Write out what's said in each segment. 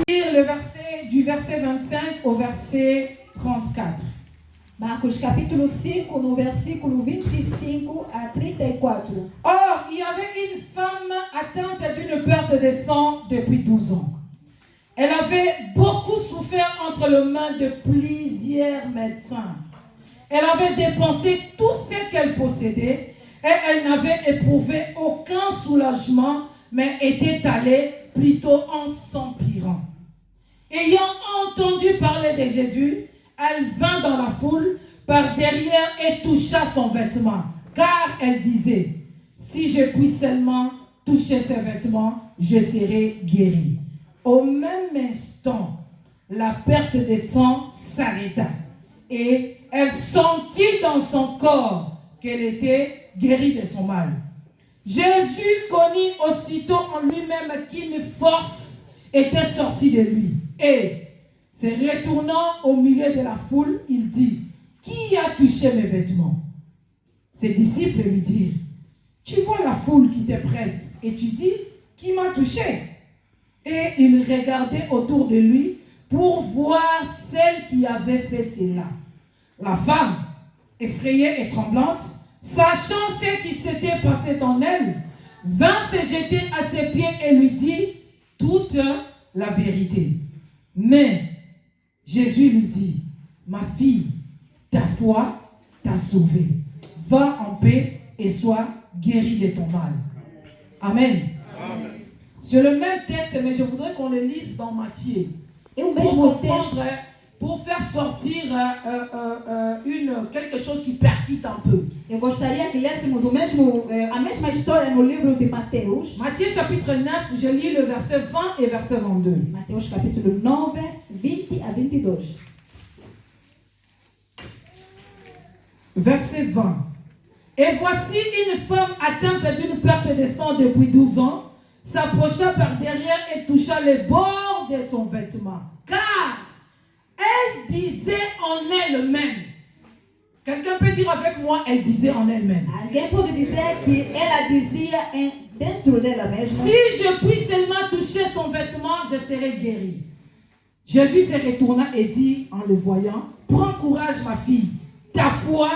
Le verset du verset 25 au verset 34. Marcos capítulo 5, no versículo 25 a 34. Or, il y avait une femme atteinte d'une perte de sang depuis 12 ans. Elle avait beaucoup souffert entre les mains de plusieurs médecins. Elle avait dépensé tout ce qu'elle possédait et elle n'avait éprouvé aucun soulagement, mais était allée plutôt en s'empirant. Ayant entendu parler de Jésus, elle vint dans la foule par derrière et toucha son vêtement, car elle disait, si je puis seulement toucher ses vêtements, je serai guérie. Au même instant, la perte de sang s'arrêta et elle sentit dans son corps qu'elle était guérie de son mal. Jésus connut aussitôt en lui-même qu'une force était sortie de lui et, se retournant au milieu de la foule, il dit, qui a touché mes vêtements? Ses disciples lui dirent, tu vois la foule qui te presse et tu dis, qui m'a touché? Et il regardait autour de lui pour voir celle qui avait fait cela. La femme, effrayée et tremblante, sachant ce qui s'était passé en elle, vint se jeter à ses pieds et lui dit toute la vérité. Mais Jésus lui dit, ma fille, ta foi t'a sauvée. Va en paix et sois guérie de ton mal. Amen. Amen. C'est le même texte, mais je voudrais qu'on le lise dans Matthieu. Et au mesmo texto, pour faire sortir quelque chose qui percute un peu. eu gostaria que lêssemos a mesma história no livro de Mateus. Matthieu chapitre 9, je lis le verset 20 et verset 22. Mateus capítulo 9, 20 a 22. Verset 20. Et voici une femme atteinte d'une perte de sang depuis 12 ans, s'approcha par derrière et toucha le bord de son vêtement. Car elle disait en elle-même. Quelqu'un peut dire avec moi, elle disait en elle-même. Alguém pode dizer que ela dizia dentro dela mesma, si je puis seulement toucher son vêtement, je serai guérie. Jésus se retourna et dit en le voyant, prends courage ma fille, ta foi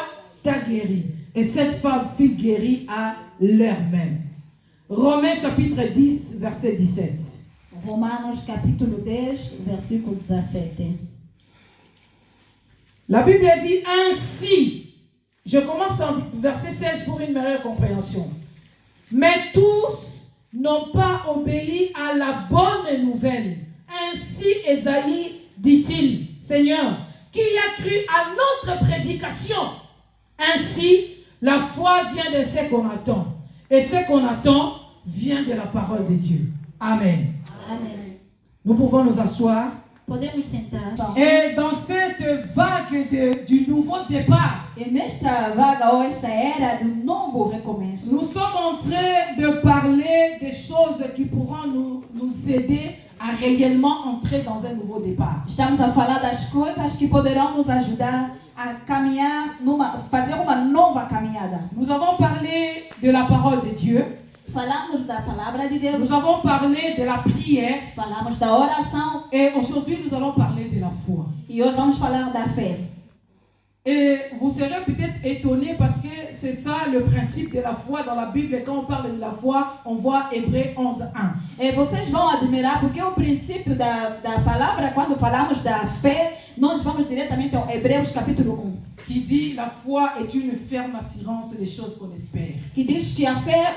t'a guérie. Et cette femme fut guérie à l'heure même. Romains chapitre 10, verset 17. Romanos capítulo 10, versículo 17. La Bible dit ainsi. Je commence dans verset 16 pour une meilleure compréhension. Mais tous n'ont pas obéi à la bonne nouvelle. Ainsi Ésaïe dit-il, Seigneur, qui a cru à notre prédication? Ainsi, la foi vient de ce qu'on attend. Et ce qu'on attend vient de la parole de Dieu. Amen. Amen. Nous pouvons nous asseoir. Podemos sentar. Et dans cette vague du nouveau départ, E nesta vaga ou esta era do novo recomeço, nous sommes en train de parler des choses qui pourront nous aider à réellement entrer dans un nouveau départ. estamos a falar das coisas que poderão nos ajudar a caminhar, fazer uma nova caminhada. Nous avons parlé de la parole de Dieu. Falamos da palavra de Deus, Nous avons parlé de la prière. falamos da oração Et aujourd'hui, nous allons parler de la foi. e hoje vamos falar da fé. Et vous serez peut-être étonnés parce que c'est ça le principe de la foi dans la Bible. Et quand on parle de la foi, on voit Hébreux 11, 1. E vocês vão admirar porque o princípio da palavra, quando falamos da fé, nós vamos diretamente ao Hebreus capítulo 1. Qui dit la foi est une ferme assurance des choses qu'on espère. Que diz que a fé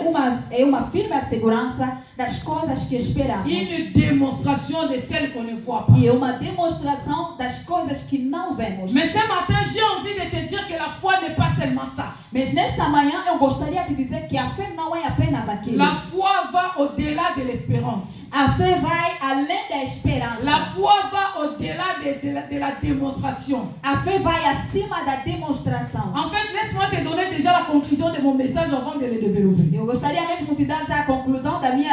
é uma firme segurança das coisas que esperamos. Une démonstration de celles qu'on ne voit pas. E é uma demonstração das coisas que não vemos. Mais ce matin, j'ai envie de te dire que la foi n'est pas seulement ça. Mas nesta manhã eu gostaria de dizer que a fé não é apenas aquilo. La foi va au-delà de l'espérance. A fé vai além da esperança. La foi va au-delà de la démonstration. A fé vai acima da demonstração. En fait, laisse-moi te donner déjà la conclusion de mon message avant de le développer. Eu gostaria mesmo de dar já a conclusão da minha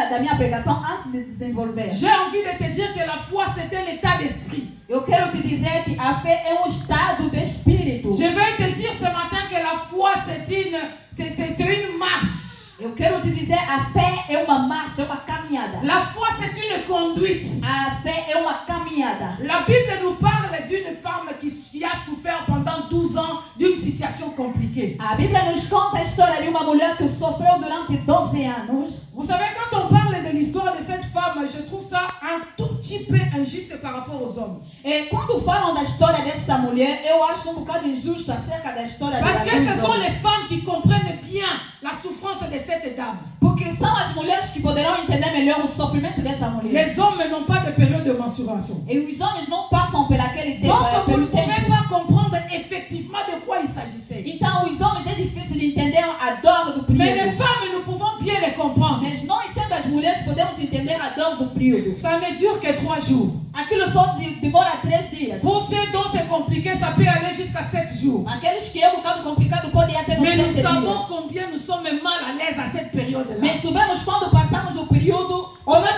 coração antes de desenvolver. J'ai envie de te dire que la foi, c'est un état d'esprit. Eu quero te dizer que a fé é estado de espírito. Je vais te dire ce matin que la foi, c'est une marche. Eu quero te dizer, a fé é uma marcha, é uma caminhada. La foi, c'est une conduite. A fé é uma caminhada. La Bible nous parle d'une femme qui a souffert pendant 12 ans d'une situation compliquée. A Bíblia nos conta a história de uma mulher que sofreu durante 12 anos. Vous savez, quand on parle de l'histoire de cette femme, je trouve ça un tout petit peu injuste par rapport aux hommes. E quando falam da história desta mulher, eu acho bocado injusto acerca da história Parce que ce sont homens. les femmes qui comprennent bien la souffrance de cette dame. Porque são as mulheres que poderão entender melhor o sofrimento dessa mulher. Les hommes n'ont pas de période de menstruation. E os homens não passam por aquele tempo. Donc vous ne pelo pouvez tempo. pas comprendre effectivement de quoi il s'agissait. Então os homens é difícil de entender a dor do Mais les período. femmes, nous pouvons bien les comprendre. Mas nós, sendo as mulheres, podemos entender a dor do período. Ça ne dure que 3 jours. Aquilo só demora 3 dias. Pour ceux dont c'est compliqué, ça peut aller jusqu'à 7 jours. Aqueles que é bocado complicado podem ir até nos Mais 7 nous dias. savons combien nous sommes mal à l'aise à cette période-là. Mas sabemos quando passamos o período, On a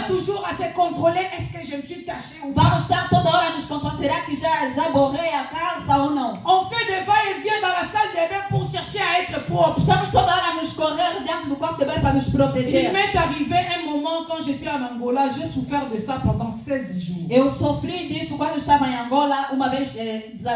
toujours à se contrôler, est-ce que je me suis tachée ou pas. vamos estar toda hora nos controlando. Será que já borrei a calça ou não? On fait des va-et-vient dans la salle de bain pour chercher à être propre. Estamos toda hora a nos correr dentro do quarto de banho para nos Il proteger. m'est arrivé un moment quand j'étais en Angola, j'ai souffert de ça pendant 16 jours. Eu sofri disso quando estava em Angola, uma vez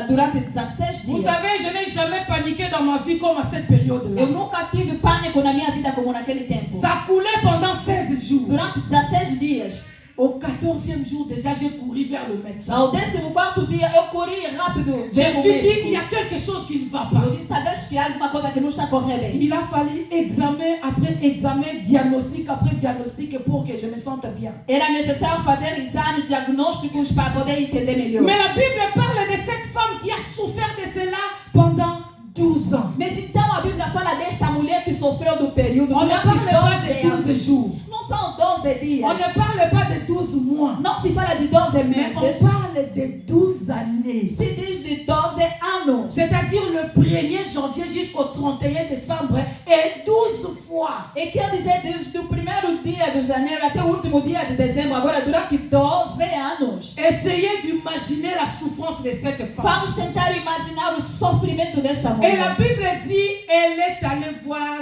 durante 16 Vous dias. savez, je n'ai jamais paniqué dans ma vie comme à cette période-là. Eu nunca tive pânico na minha vida como naquele tempo. Ça coulait pendant 16 jours. Durante 16 dias. Au 14e jour, déjà, j'ai couru vers le médecin. Ao 14º dia, eu corri rápido. Je ver me o suis dit, il médico. y a quelque chose qui ne va Eu pas. disse, talvez que há alguma coisa que não está correndo bem. Il a fallu examen après examen, diagnostic après diagnostic pour que je me sente bien. Era necessário fazer exames diagnósticos para poder entender melhor. Mais la Bible parle de cette femme qui a souffert de cela pendant 12 ans. Mas então a Bíblia fala desta mulher que sofreu do período On ne durante parle pas de 12 12 jours. Não são 12 dias. On ne parle pas de 12 mois. Não se fala de 12 Mais on meses. parle de 12 années. Se diz de 12 anos. C'est-à-dire le 1er janvier jusqu'au 31 décembre et 12 fois. E quer dizer, desde o primeiro dia de janeiro até o último dia de dezembro, agora durante 12 anos. Essayez d'imaginer la souffrance de cette femme. Vamos tentar imaginar o sofrimento desta Et la mulher. Bible dit, elle est allée voir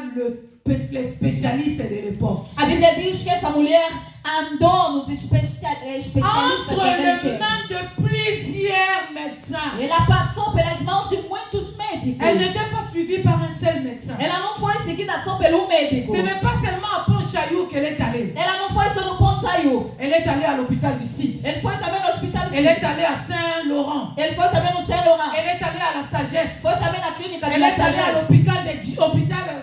les spécialistes de l'époque. A Bíblia diz que essa mulher andou nos especialistas Entre daquele les tempo. mains de plusieurs médecins. Ela passou pelas mãos de muitos médicos. Elle n'était pas suivie par un seul médecin. Ela não foi seguida só pelo médico. Ce n'est pas seulement à Pont-Chaillou qu'elle est allée. Ela não foi só no Pont-Chaillou. Elle est allée à l'hôpital du site. Ele foi também no hospital. Elle est allée à Saint-Laurent. Ele foi também no Saint-Laurent. Elle est allée à la Sagesse. Foi também na clínica de Elle est allée à Sagesse. l'hôpital de Dieu.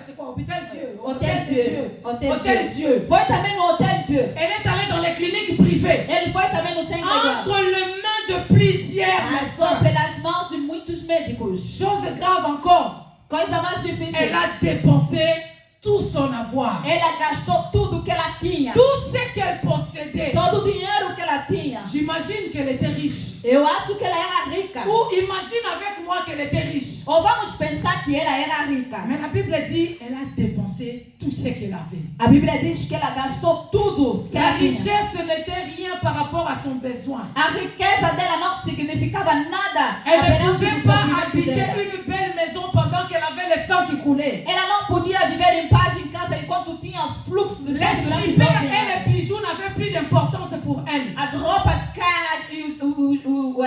C'est quoi? Hôpital Dieu. Hôtel Dieu. Hôtel Dieu. Foi também no Hôtel Dieu. Elle est allée dans les cliniques privées. Ele foi também no Centro Entre les mains de plusieurs Passou médecins. pelas mãos de muitos médicos. Chose grave encore. Coisa mais difícil. Elle a dépensé tout son avoir. Ela gastou tudo que ela tinha. Tout ce qu'elle possédait. Todo o dinheiro que ela tinha. J'imagine qu'elle était riche. Eu acho que ela era rica. Ou imagine avec moi qu'elle était riche. Ou vamos pensar que ela era rica. Mais la Bible dit, elle a dépensé tout ce qu'elle avait. A Bíblia diz que ela gastou tudo que La ela tinha. richesse n'était rien par rapport à son besoin. A riqueza dela não significava nada. Elle ne perante pouvait o pas sofrimento habiter dela. une belle maison pendant qu'elle avait le sang qui coulait. Ela não podia viver em paz em casa enquanto tinha os fluxos de Les sangue durante super 12 et anos. les bijoux n'avaient plus d'importance pour elle. As roupas caras e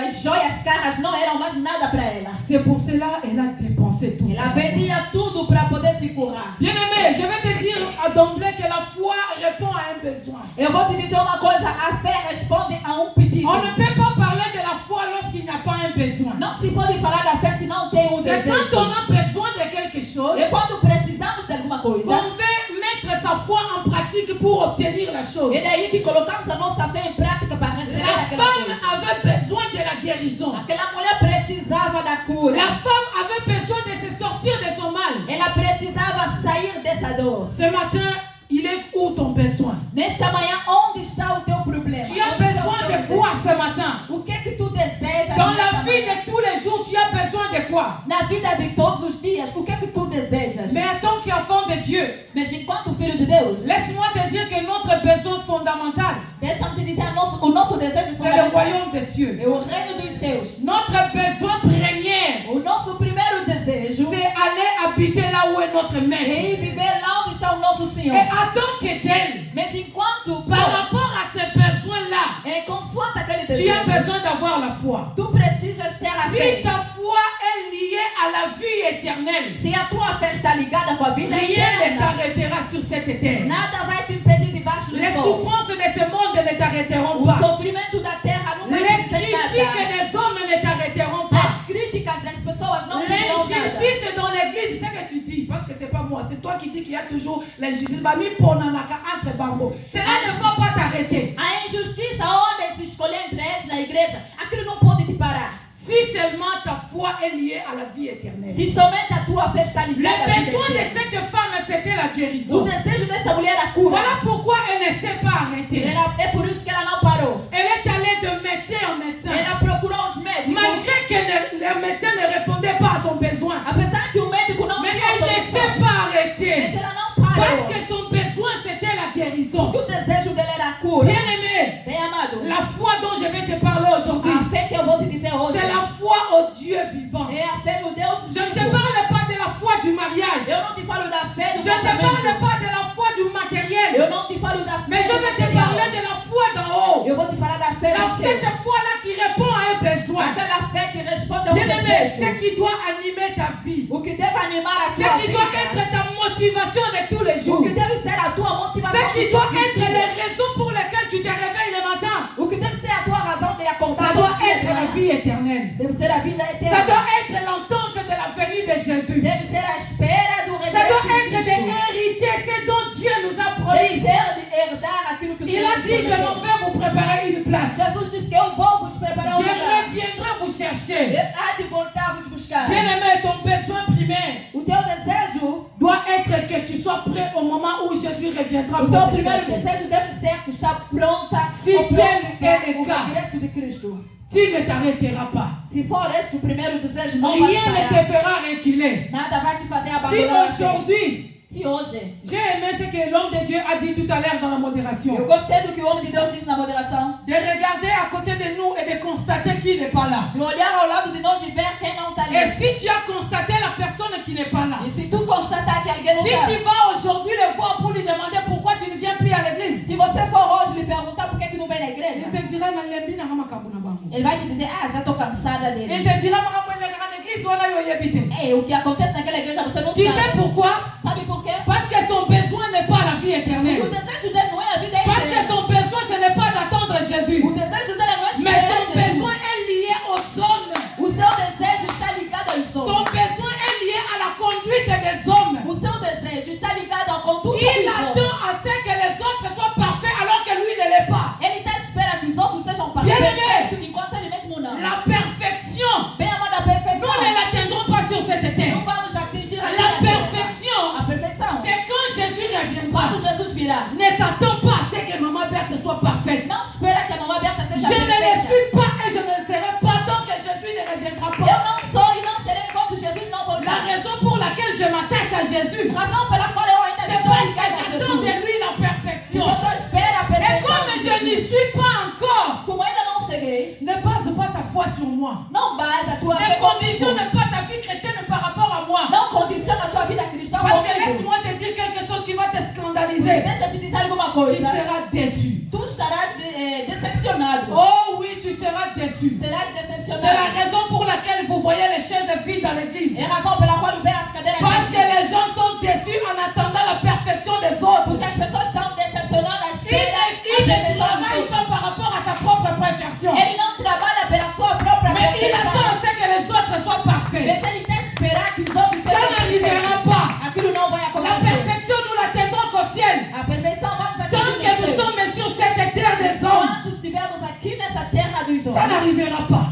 as joias caras não eram mais nada para ela. C'est pour cela qu'elle a dépensé tout Ela ça. vendia tudo para poder se curar. Bien-aimé, je vais te dire d'emblée que la foi répond à un besoin. Eu vou te dizer uma coisa, a fé responde a pedido. On ne peut pas parler de la foi lorsqu'il n'y a pas un besoin. Não se pode falar da fé se não tem C'est desejo. quand on a besoin de quelque chose E quando precisamos de alguma coisa, qu'on veut mettre sa foi en pratique pour obtenir la chose. é daí que colocamos a nossa fé em prática para receber La aquela femme coisa. avait besoin de la guérison. Aquela mulher precisava da cura. La femme avait besoin de se sortir de son mal. Ela precisava sair dessa dor. Ce matin, il est où ton besoin? Nesta manhã, onde está o teu problema? Tu as Onde está besoin o teu de desejo? quoi ce matin? O que é que tu desejas? Dans nesta la vie manhã? de tous les jours, tu as besoin de quoi? Na vida de todos os dias, o que é que tu desejas? Mais en tant qu'enfant de Dieu, Mas enquanto filho de Deus, laisse-moi te dire que notre besoin fondamental, Deixa-me te dizer, o nosso desejo c'est le royaume des cieux. é o reino dos céus. Notre besoin premier, O nosso primeiro desejo c'est aller habiter là où est notre é maître. ir viver lá onde está o nosso Senhor. Et en tant que tel, Mas enquanto par rapport à ces besoins-là, consoante aquele tu as desejo, besoin d'avoir la foi. tu precisas ter a Si fé. ta foi est liée à la vie éternelle, Se a tua fé está ligada com a vida rien ne eterna, t'arrêtera sur cette terre. nada vai te impedir debaixo do Les sol. souffrances de ce monde ne t'arrêteront O pas. sofrimento da terra não vai Les te fazer nada. critiques des hommes ne t'arrêteront pas. As críticas das pessoas não te dirão nada. L'injustice dans l'église, c'est que tu dis, parce que c'est pas moi, c'est toi qui dis qu'il y a toujours l'injustice. Bami ponanaka entre bambo. Cela ne va pas t'arrêter. A injustiça onde se escolher entre eles na igreja, aquilo não pode te parar. Si seulement ta foi est liée à la vie éternelle. Se somente a tua fé está Le ligada à vida besoin de eterna. cette femme, c'était la O guérison. desejo desta mulher é a cura. Voilà pourquoi elle ne s'est pas arrêtée. É por isso que ela não parou. Elle est allée de médecin en médecin. Ela procurou os médicos. Malgré que le médecin ne répondait pas à son besoin. Apesar que o médico não Mais tinha elle ne solução. s'est pas Mas arrêtée. ela não parou. Parce que son besoin, c'était la guérison. Porque o desejo dela era a cura. Bien-aimé, Bem amado, la foi dont je vais te parler aujourd'hui, a fé que eu vou te dizer hoje c'est la foi au Dieu vivant. é a fé no Deus Je ne te vivo. parle pas de la foi du mariage. Eu não te falo da fé do Je ne te parle casamento. pas de la foi du matériel. Eu não te falo da fé Mais je do vais te material. parler de la foi d'en haut. Eu vou te falar da fé do Cette céu. foi-là qui répond à un besoin. Aquela fé que responde a um Bien-aimé, desejo. ce qui doit animer ta vie. O que deve animar a Ce tua qui doit vida. être ta motivation de tous les O jours. que deve ser a tua motivação. Ce qui de doit todos os être dias. les raisons pour lesquelles tu te réveilles le matin. O que deve ser a tua razão de acordar Ça todos doit os dias être de la manhã. vie éternelle. Deve ser a vida Ça eterna. doit être l'entente de la venue de Jésus. Deve ser a espera do Ça doit regresso de être Cristo. d'hériter ce dont Dieu nous a Deve promis. ser de herdar aquilo que o Il Senhor a nos dit, je m'en prometeu. vais vous préparer une place. Jesus disse que eu vou vos preparar Je lugar. reviendrai vous chercher. Há de voltar vos buscar. Bien-aimé, ton besoin primaire O teu desejo, doit être que tu sois prêt au moment où Jésus reviendra o pour teu te primeiro chercher. desejo deve ser tu estar pronta Se ou pronto tel é para o o caso. regresso de Cristo. Tu ne t'arrêteras pas. Se for este o primeiro desejo, não vais Rien ne te parar. fera reculer. Nada vai te fazer Si abandonar a fé. aujourd'hui, Se hoje, j'ai aimé ce que l'homme de Dieu a dit tout à l'heure dans la modération, eu gostei do que o homem de Deus disse na moderação, de regarder à côté de nous et de constater qui n'est pas là. de olhar ao lado de nós e ver quem não está Et ali. si tu as constaté la personne qui n'est pas là, E se tu constatar que alguém não si está, tu vas aujourd'hui le voir pour lui demander pourquoi tu ne viens plus à l'église, se você for hoje lhe perguntar por que não vem na il igreja, te dira, Nalembi na Ramakabuna Bango. ele vai te dizer, já estou cansada Il dele. te dira, Maramouele Grande Église, on a eu habité. Ei, o que acontece naquela igreja você não Tu sais sabe. pourquoi? Sabe por quê? Parce que son besoin n'est pas la vie O éternelle. desejo dele não é a vida Parce que eterna. son besoin, ce n'est pas d'attendre Jésus. O desejo dele não é Mais esperar son Jesus. besoin est lié aux hommes. O seu desejo está ligado aos Son homens. besoin est lié à la conduite des hommes. O seu desejo está ligado à conduta Il dos attend homens. à ce que les autres soient parfaits alors que lui ne l'est pas. Ele está à espera que os outros sejam Bien-aimé. perfeitos, enquanto ele mesmo não. La perfection, Bem amada, a nous perfeição. ne l'atteindrons pas sur cette terre. Não vamos atingir a La terra. perfection, A perfeição. c'est quand Jésus reviendra. Quando Jesus virá. Ne t'attends pas à ce que Maman Berthe soit parfaite. Não espera que a mamãe Berta Je seja ne le perfeita. suis pas et je ne le serai pas tant que Jésus ne reviendra Eu pas. não sou e não serei enquanto Jesus não La voltar. raison pour laquelle je m'attache à Jésus, Razão pela qual eu ainda c'est estou parce que ligada a j'attends de Jesus. lui la perfection. Eu estou à espera a Et perfeição comme de je n'y Jesus. suis pas encore, Como ainda não cheguei, ne base pas ta foi sur moi. não base a tua Ne fé comigo. conditionne pas ta vie chrétienne par rapport à moi. Não condiciona a tua vida cristã Parce que comigo. laisse-moi te dire quelque chose qui va te scandaliser. Deixa eu te dizer alguma Tu coisa. seras déçu. Tu estarás decepcionado. Oh oui, tu seras déçu. Serás C'est la decepcionado. raison pour laquelle vous voyez les chaises vides dans l'église. É a razão pela qual vê as cadeiras Parce que vazias. les gens sont déçus en attendant la perfection des autres. Porque as pessoas estão decepcionando à Il espera ne da perfeição dos travaille outros. pas par rapport à sa propre perfection. Ele não trabalha pela sua própria Mais il perfeição. attend à ce que les autres soient parfaits. Mas ele quer esperar que os outros Ça sejam n'arrivera perfeitos. pas. Aquilo não vai La acontecer. perfection, nous l'atteindrons qu'au ciel. A perfeição vamos Tant atingir que nous no céu. sommes sur cette terre des hommes, Enquanto estivermos aqui nessa terra dos ça homens, n'arrivera pas.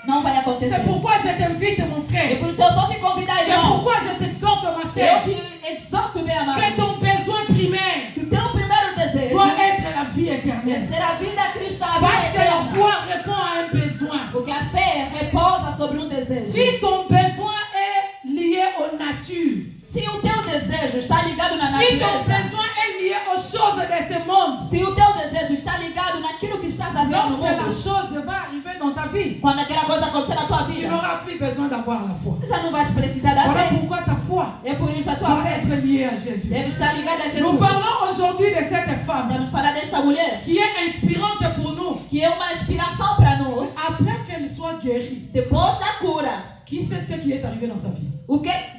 não vai acontecer. C'est pourquoi je t'invite, mon E frère. por isso eu estou te convidando, C'est irmão. pourquoi je t'exhorte, ma Eu sœur, te exorto, meu amado, que ton besoin primaire que o teu primeiro desejo doit être la vie deve éternelle. ser a vida cristã, a Parce vida que la eterna. foi répond à un besoin. Porque a fé repousa sobre desejo. Si ton besoin est lié aux natures, Se o teu desejo está ligado na si ton natureza, besoin est lié aux choses de ce monde, Se o teu desejo está ligado naquilo que estás a ver no lorsque la mundo, chose va arriver dans ta vie, quando aquela coisa acontecer na tua tu vida, n'auras plus besoin d'avoir la foi. já não vais precisar da Voilà fé. pourquoi ta foi É por isso a tua doit fé être liée à Jésus. deve estar ligada a Nous Jesus. parlons aujourd'hui de cette femme Vamos falar desta mulher qui est inspirante pour nous. que é uma inspiração para nós. Après qu'elle soit guérie, Depois da cura, qui sait ce qui est arrivé dans sa vie?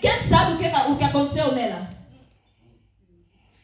quem sabe o que aconteceu nela?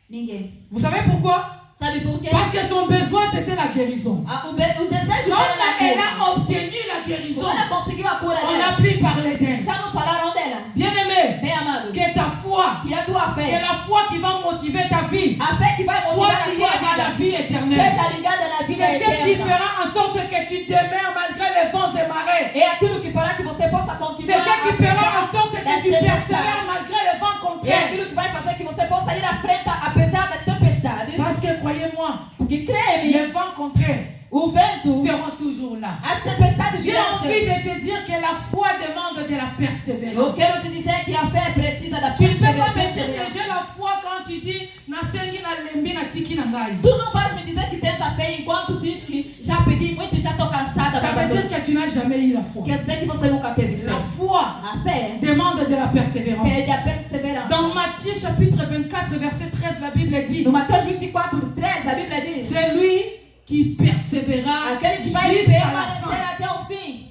Ninguém. Vous savez pourquoi? Sabe por quê? Parce que son besoin c'était la guérison. O desejo Quand dela elle era a obtenu la guérison, quando ela conseguiu a cura on n'a dela, plus parlé d'elle. já não falaram dela. Bien-aimé, Bem amado, que ta foi, que a tua que fé, la foi qui va motiver ta vie, a fé que vai motivar soit a liée tua à la vida, vie éternelle. seja ligada na vida C'est ce qui eterna. fera en sorte que tu demeures malgré les vents et marées. É aquilo que fará que você possa C'est continuar ce qui fera en sorte que das tu persévères tempestades. malgré les vents É contraires. aquilo que vai fazer que você possa ir à frente apesar das tempestades. Parce que croyez-moi, Porque crê-me, les vents contraires o vento, seront toujours là. as tempestades J'ai virão. envie de te dire que la foi demande de la Eu persévérance. quero te dizer que a fé precisa da Tu ne peux pas me dire que perseverança. j'ai la foi quand tu dis nasengi na lembi na tiki na ngai. Tu não vais me dizer que tens a fé enquanto diz que já pedi muito e já estou cansada. Ça veut dire que tu n'as jamais eu la foi. Quer dizer que você nunca teve fé. La foi A fé demande de la persévérance. pede a perseverança. Dans Matthieu chapitre 24 verset 13, la Bible dit: No Mateus 24:13, a Bíblia diz: celui qui persévérera aquele que vai jusqu'à la permanecer fin. até o fim.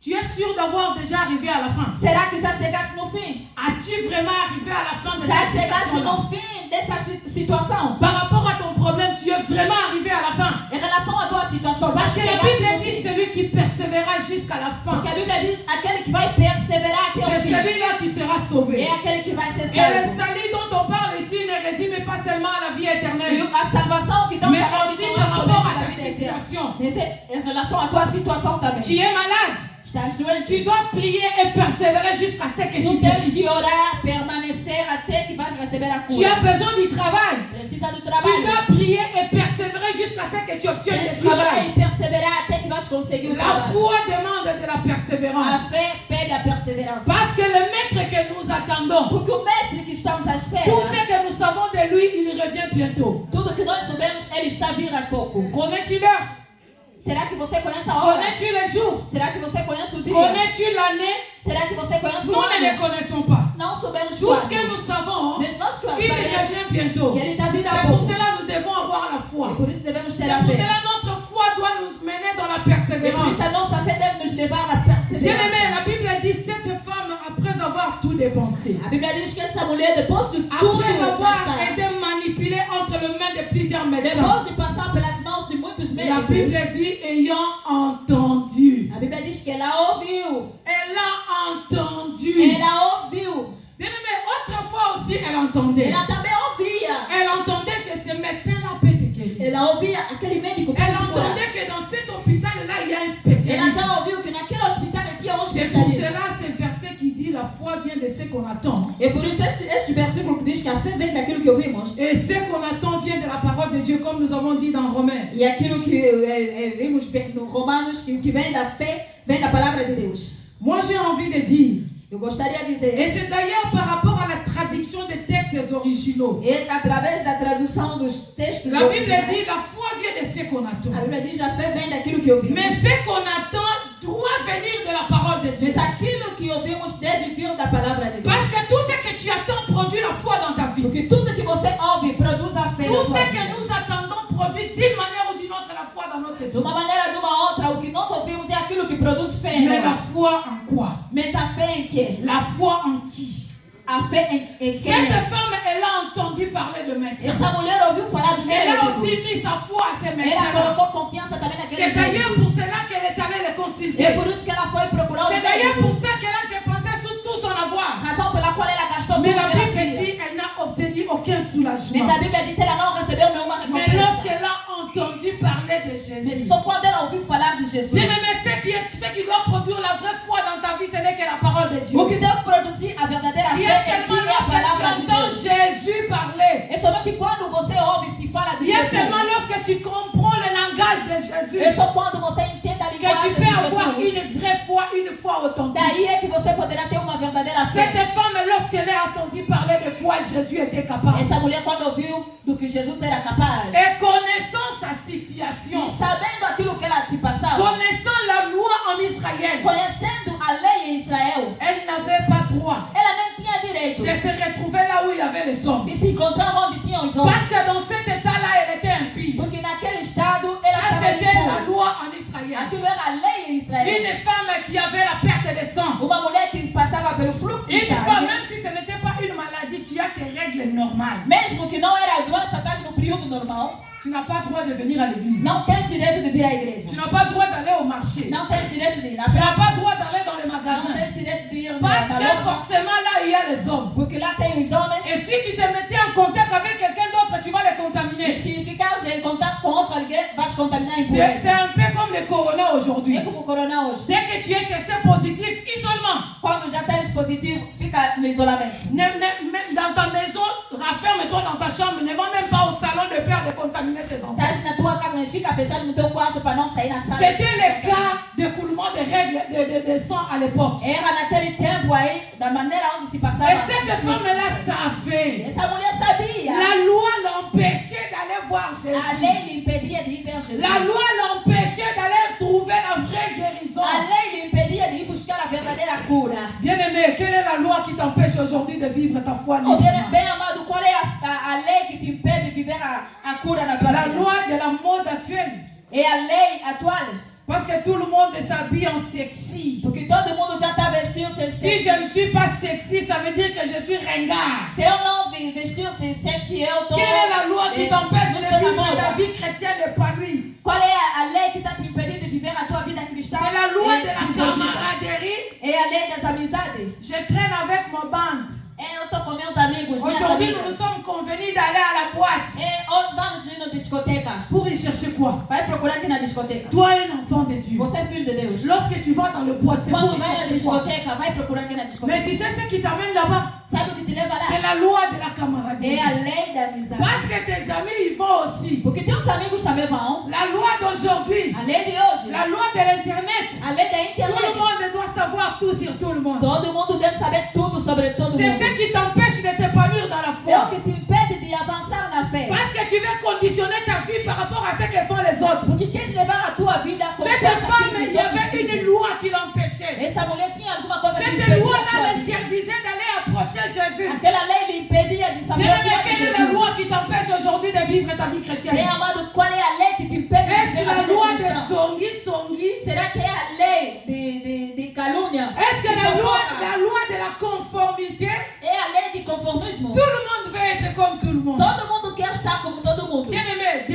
Tu es sûr d'avoir déjà arrivé à la fin? Será que já chegaste no fim? As-tu vraiment arrivé à la fin de Já cette chegaste situation? no fim desta situação? Par rapport à ton problème, tu es vraiment arrivé à la fin. Em relação à tua situação, já Parce que la chegaste no Bible dit fim? celui qui persévérera jusqu'à la fin. Porque a Bíblia diz aquele que vai perseverar até o C'est fim. celui-là qui sera sauvé. É aquele que vai ser Et le salvo. salut dont on parle ici ne résume pas seulement à la vie E éternelle, a salvação que estão mais falando aussi não par é rapport somente à da ta vida eterna. situation. Mas é em relação à tua situação também. Tu es malade. Estás doente? Tu dois prier et persévérer jusqu'à ce que Tu tu tens que guérisses. orar, permanecer até que vais receber a Tu as cura. besoin du travail. Precisa do Tu trabalho. dois prier et persévérer jusqu'à ce que tu obtiennes Tens le que orar travail. e perseverar até que vais conseguir o La trabalho. foi demande de la A persévérance. fé pede a perseverança. Parce que le maître que nous attendons, Porque o mestre que estamos à espera, tout ce que nous savons de lui, il revient bientôt. tudo que nós sabemos, ele está a vir a pouco. Connais-tu l'heure? Será que você conhece a hora? Connais-tu les jours? Será que você conhece o dia? Connais-tu l'année? Será que você conhece Nous o ne les ano? connaissons pas. Não sabemos Tout quando. ce que nous savons, Mas nós que il sabemos revient bientôt. que ele está vindo a C'est pour pouco. cela que nous devons avoir la foi. E por isso devemos ter C'est a pour fé. cela que notre foi doit nous mener dans la E por persévérance. isso a nossa fé deve nos levar à Bien-aimé, perseverança. la Bible dit cette femme, après avoir tout dépensé, A Bíblia diz que essa mulher, depois de tudo après avoir gastar, été manipulée entre les mains de plusieurs médecins, depois de passar pelas mãos de muitos la Bible médicos, dit ayant entendu. a Bíblia diz que ela ouviu. Elle a entendu. Ela ouviu. Bien-aimé, autrefois aussi elle entendait. Ela também ouvia. Elle entendait que ce médecin-là peut te guérir. Ela ouvia aquele médico. Elle pode curar. entendait que dans cet hôpital-là, il y a un Ela spécialiste. já ouviu que naquele hospital tinha um C'est pour especialista. cela ce verset qui dit la foi vient de ce qu'on attend. E por isso este versículo que diz que a fé vem daquilo que ouvimos. Et ce qu'on attend vient de la parole de Dieu, comme nous avons dit dans Romains. E aquilo que vimos no Romanos, que vem da fé, vem da palavra de Deus. Moi, j'ai envie de dire, Eu gostaria de dizer, et c'est d'ailleurs par rapport à la traduction des textes originaux. e através da tradução dos textos, La Bible originais, dit la foi vient de ce qu'on attend. a Bíblia diz a fé vem daquilo que ouvimos. Mais ce qu'on attend doit venir de la parole de Dieu. Mas aquilo que ouvimos deve vir da palavra de Deus. Parce que tout ce que tu attends produit la foi dans ta vie. Porque tudo que você ouve produz a fé. Tout na ce sua que vida. nous attendons produit d'une manière ou d'une autre la foi dans notre De vie. uma maneira ou de uma outra, o que nós ouvimos é aquilo que produz fé. em Mais la nós. foi en quoi? Mas a fé em quê? La foi en qui? A fé em quem? Cette femme, elle a entendu parler de médecins. Essa mulher ouviu falar do Elle a médico. aussi mis sa foi à ces Ela médecins. colocou confiança também C'est naqueles d'ailleurs médicos. pour cela qu'elle est allée les E consulter. é por isso que ela foi procurar os C'est d'ailleurs pour médicos. ça qu'elle a dépensé sur tout son avoir. Razão pela qual ela gastou Mais tudo la que ela Bible tinha. dit qu'elle n'a obtenu aucun Mas soulagement. a Bíblia diz que ela não recebeu nenhuma Mais recompensa. lorsqu'elle a entendu parler de Mas Jésus, só quando ela ouviu falar de Jesus. bien aimé, ce qui doit produire la vraie foi dans ta vie, ce n'est que la parole de Dieu. O que deve produzir a verdadeira Il y fé a em ti seulement é a lorsque palavra tu de entends Deus. Jésus parler. É somente quando você ouve se fala de Il y a Jesus. seulement lorsque tu comprends le langage de Jésus É só quando você entende a que linguagem tu de peux avoir Jesus. une vraie foi, une foi authentique. Daí é que você poderá ter uma verdadeira Cette fé. femme, lorsqu'elle a entendu parler de quoi Jésus était capable, Essa mulher, quando ouviu do porque Jesus era capaz. Et connaissant sa E situation, sabendo aquilo que ela se passava, connaissant la loi en Israël, conhecendo a lei em Israel, elle n'avait pas droit ela nem tinha direito de se retrouver là où il y avait les hommes. de se encontrar onde tinham os homens. Parce que dans cet état-là, elle était impie. Porque naquele estado ela Ça, estava c'était la impura. loi en Israël. Aquilo era a lei em Israel. Une femme qui avait la perte de sang. Uma mulher que passava pelo fluxo de Une femme, sangue, même si ce n'était pas une maladie, tu as tes règles normales. mesmo que não era a doença, estás no período normal, Tu n'as pas le droit de venir à l'église. não tens direito de vir à Tu igreja. n'as pas le droit d'aller au marché. Não tens direito de ir à Tu n'as praça. pas le droit d'aller dans les Não magasins. tens direito de ir na Parce que loja. forcément là, il y a les hommes. Porque lá tem os homens. Et si tu te mettais en contact avec quelqu'un d'autre, tu vas les E contaminer. se ficares em contato com outro alguém, vais contaminar a C'est impureza. un peu comme le corona aujourd'hui. É como o corona hoje. Dès que tu es testé positif, isolement. Quando já tens positivo, fica no isolamento. Même dans ta maison, rafferme-toi dans ta chambre. Ne va même pas au salon de peur de contaminer tes enfants. Estás na tua casa, mas fica fechado no teu quarto para não sair na sala. C'était le cas de coulement de règles de sang à l'époque. Era naquele tempo aí, da maneira onde se passava. Et cette femme-là savait. Essa mulher sabia. La loi l'empêchait d'aller voir A Jésus. lei lhe impedia de ir ver Jesus. La loi l'empêchait d'aller trouver la vraie guérison. A lei lhe impedia de ir buscar a verdadeira cura. Bien-aimé, quelle est la loi qui t'empêche aujourd'hui de vivre ta foi Oh, librement? bem amado, qual é a lei que te impede de viver a cura na tua La vida? loi de la mode actuelle. É a lei atual. Parce que tout le monde s'habille en sexy. Porque todo mundo já está vestindo sem Si sexy. je ne suis pas sexy, ça veut dire que je suis ringard. Se eu não vestir sem sexy, eu tô. Quelle est la loi qui t'empêche de Justo na vivre moda. ta vie chrétienne épanouie? Qual é a lei que está te impedindo de viver a tua vida cristã? C'est la loi de la desenvolvida. camaraderie. É a lei das amizades. Je traîne avec mon bande. Eu tô com meus amigos, minhas Aujourd'hui, nous nous amigas. sommes convenus d'aller à la boîte. Hoje vamos ir na discoteca. Pour y chercher quoi? Vai procurar aqui na discoteca. Toi, un enfant de Dieu. Você é filho de Deus. Lorsque tu vas dans le boîte, c'est pour Quando y vai na chercher quoi? discoteca, vai procurar aqui na Mais discoteca. tu sais ce qui t'amène là-bas? Sabe o que te leva C'est lá? la loi de la camaraderie. É a lei da amizade. Parce que tes amis, ils vont aussi. Porque teus amigos também vão. La loi d'aujourd'hui, A lei de hoje. la loi de l'Internet. A lei da Tout le internet. monde doit savoir tout sur tout le monde. Todo mundo deve saber tudo sobre todo C'est mundo. ce qui t'empêche de t'épanouir dans la É o foi. que te impede de avançar na fé. Parce que tu veux conditionner ta vie par rapport à ce que font les autres. Porque queres levar a tua vida com Cette femme, il y avait une loi qui l'empêchait. Esta mulher tinha alguma coisa que Cette impedia a loi-là sua vida. l'interdisait d'aller approcher Jésus. Aquela lei lhe impedia de se Mais aproximar de quelle est la Jesus. loi qui t'empêche aujourd'hui de vivre ta vie chrétienne? Bem amado, qual é a lei que te impede de Est-ce viver a la vida loi de cristã? Songi? Será que é a lei de calúnia? Est-ce que De la fofoca? loi de la conformité? É a lei de conformismo? Tout le monde veut être comme tout le monde. Todo mundo quer estar como todo mundo. Bien aimé,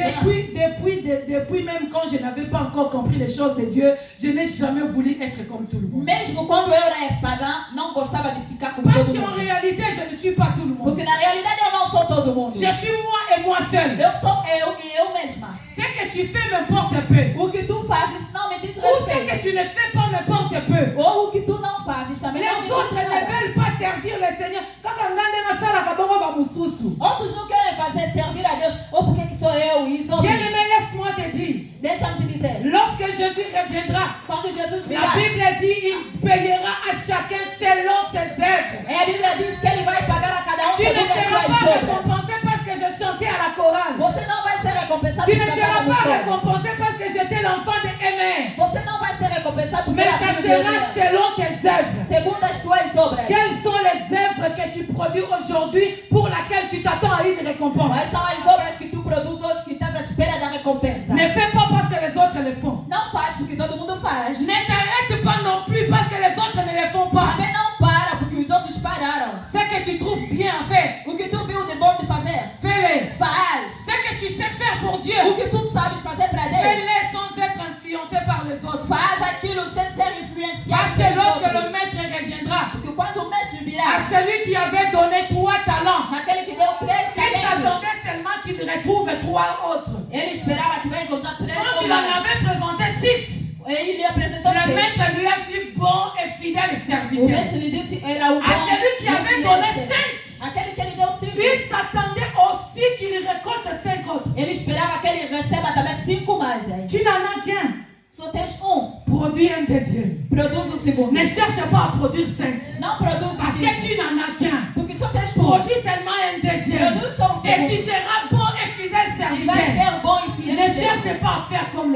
depuis même quand je n'avais pas encore compris les choses de Dieu, je n'ai jamais voulu être comme tout le monde. Mesmo quando eu era pagã, não gostava de ficar como Parce todo qu'en mundo. réalité, je ne suis pas tout le monde. Porque na realidade eu não sou todo mundo. Je suis moi et moi seul. Eu sou eu e eu mesma. Ce que tu fais m'importe peu. O que tu fazes não me diz Ou ce que respeito. tu ne fais pas m'importe peu. Ou o que tu não fazes também não me Les diz autres ne nada. veulent pas servir le Seigneur. Kaka ngande na sala kabongo ba mususu. Outros não querem fazer servir a Deus. Ou porque que sou eu e os outros? Bien aimé, laisse-moi te dire. Deixa-me te dizer. Lorsque Jésus reviendra, Quando Jesus la virar, Bible dit il payera à chacun selon ses œuvres. a Bíblia diz que Ele vai pagar a cada um Tu ne segundo as seras suas pas obras. récompensé parce que je chantais à la chorale. Você não vai ser recompensado Tu por ne cantar seras no pas coro. récompensé parce que j'étais l'enfant de Aimé. Você não vai ser recompensado por Mais ça sera selon tes œuvres. segundo as tuas obras. Quelles sont les œuvres que tu produis aujourd'hui pour laquelle tu t'attends à une récompense? Quais são as obras que tu produz hoje que estás à espera da recompensa? Ne fais pas parce que les autres le font. Não faz porque todo mundo faz. Ne t'arrête pas non plus parce que les autres ne le font pas. Também não para porque os outros pararam. Ce que tu trouves bien à faire, O que tu viu de bom de fazer, fais-le. faz. Ce que tu sais faire pour Dieu, O que tu sabes fazer para Deus, fais-le sans être influencé par les autres. faz aquilo sem ser influenciado Parce que pelos lorsque le outros. maître reviendra, Porque quando o mestre à virar, celui qui avait donné 3 talents, naquele que deu 3 il talentos, s'attendait seulement qu'il retrouve 3 autres. ele esperava que vai encontrar 3 Quand il en homens. avait présenté 6, E ele apresentou le 6. maître lui a dit bon et fidèle O serviteur. mestre lhe disse, era o bom. À celui qui e avait fiel donné servo. 5, Aquele que ele deu 5. il s'attendait aussi qu'il récolte 5 autres. Ele esperava que ele receba também 5 mais. Aí. Tu n'en as qu'un. Só tens um. Produis un deuxième. Produz o segundo. Ne cherche pas à produire 5. Não produz o Parce que segundo. tu n'en as qu'un. Porque só tens um. Produis seulement un deuxième. Produz só o Et tu segundo. seras bon et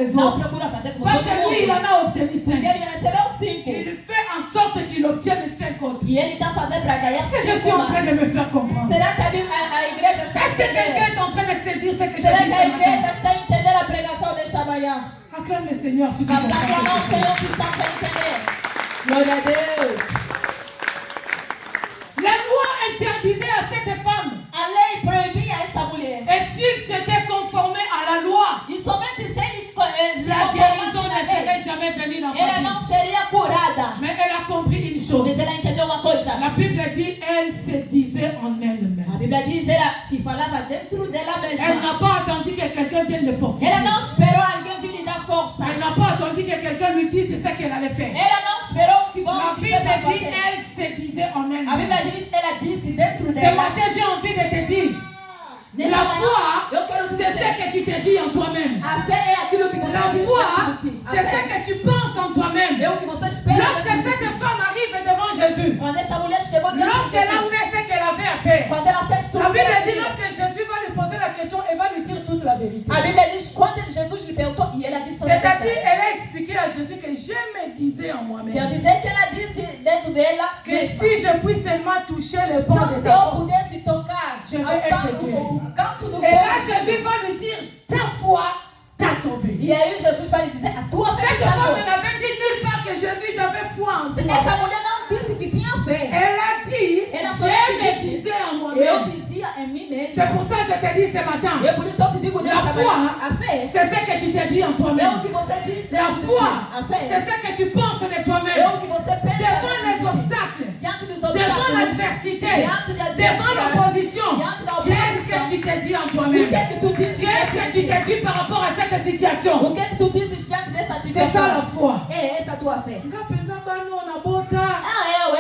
les Não autres. procura fazer como Parce todo que lui, il mundo. en a obtenu Porque 5. ele recebeu 5. Il fait en sorte qu'il obtienne 5 autres. E ele está fazendo para ganhar Est-ce que je 5 suis en train mais. de me faire comprendre? Será que a igreja está Est-ce que quelqu'un entendendo? est en train de saisir ce que je Será dis que a ce matin? igreja está entendendo a pregação desta manhã? Acclame le Seigneur si tu Vamos comprends aclamar o quelque chose. Senhor que está sem entender. Glória a Deus. La loi interdisait à cette femme. A lei proibia a esta mulher. Et s'il s'était conformé à la loi, E somente se ele se la guérison conformasse ne na lei, serait jamais venue dans sa ela vie. não seria curada. Mais elle a compris une chose. Mas ela entendeu uma coisa. La Bible dit, elle se disait en A elle-même. Bíblia diz, ela se falava dentro dela Elle mesma. n'a pas attendu que quelqu'un vienne le fortifier. Ela não esperou alguém vir lhe dar força. Elle n'a pas attendu que quelqu'un lui dise ce qu'elle allait faire. Ela não esperou que vão La dizer pra Bible dit, fazer. elle se disait en A elle-même. Bíblia diz, ela disse dentro Ce dela. matin, j'ai envie de te dire, Nesta la manhã, foi, eu quero c'est dizer, ce que tu te dis en toi-même. a fé é aquilo que você La diz foi, dentro de ti. A c'est ce fé que tu penses en toi-même. é o que você espera. Lorsque dentro de cette ti. femme arrive devant Jésus, Quando esta mulher chegou diante de lorsqu'elle a Jesus, fait ce qu'elle avait à faire, quando ela fez tudo, la Bible ela dit queria. lorsque Jésus va lui poser la question, elle va lui dire toute la vérité. A Bíblia diz, quando Jesus lhe perguntou, e ela disse toda a C'est-à-dire, verdade. elle a expliqué à Jésus que je me disais en Quer moi-même dizer que ela disse dentro dela que mesma, si je puis seulement toucher le pont só de se ta eu robe. pudesse tocar Je ao vais être canto, guéri. o canto do Et là, corpo de Jésus va lui dire, ta foi t'a sauvé. E aí Jesus vai lhe dizer, a tua fé Cette te femme salvou. n'avait dit nulle part que Jésus, j'avais foi en toi. Essa mulher não disse que tinha fé. Elle a dit, Elle a je sorti me disse, disais en Eu moi-même. dizia em mim mesma. C'est pour ça que je te dis ce matin, E por isso eu te digo La nessa foi, manhã, a fé c'est ce que tu te dis en é toi-même. o que você diz La dentro de foi, ti. A fé c'est ce que tu penses de é toi-même. o que você pensa Devant dentro de les ti. obstacles, Diante dos devant obstáculos, l'adversité, diante da devant adversidade, l'opposition, diante da qu'est-ce que oposição, tu te dis en o que toi-même? é que tu dizes Qu'est-ce que tu te dis par rapport à cette situation? O que é que tu dizes diante dessa C'est ça situação? la foi. É essa a tua fé. Ngapenza bano na bota.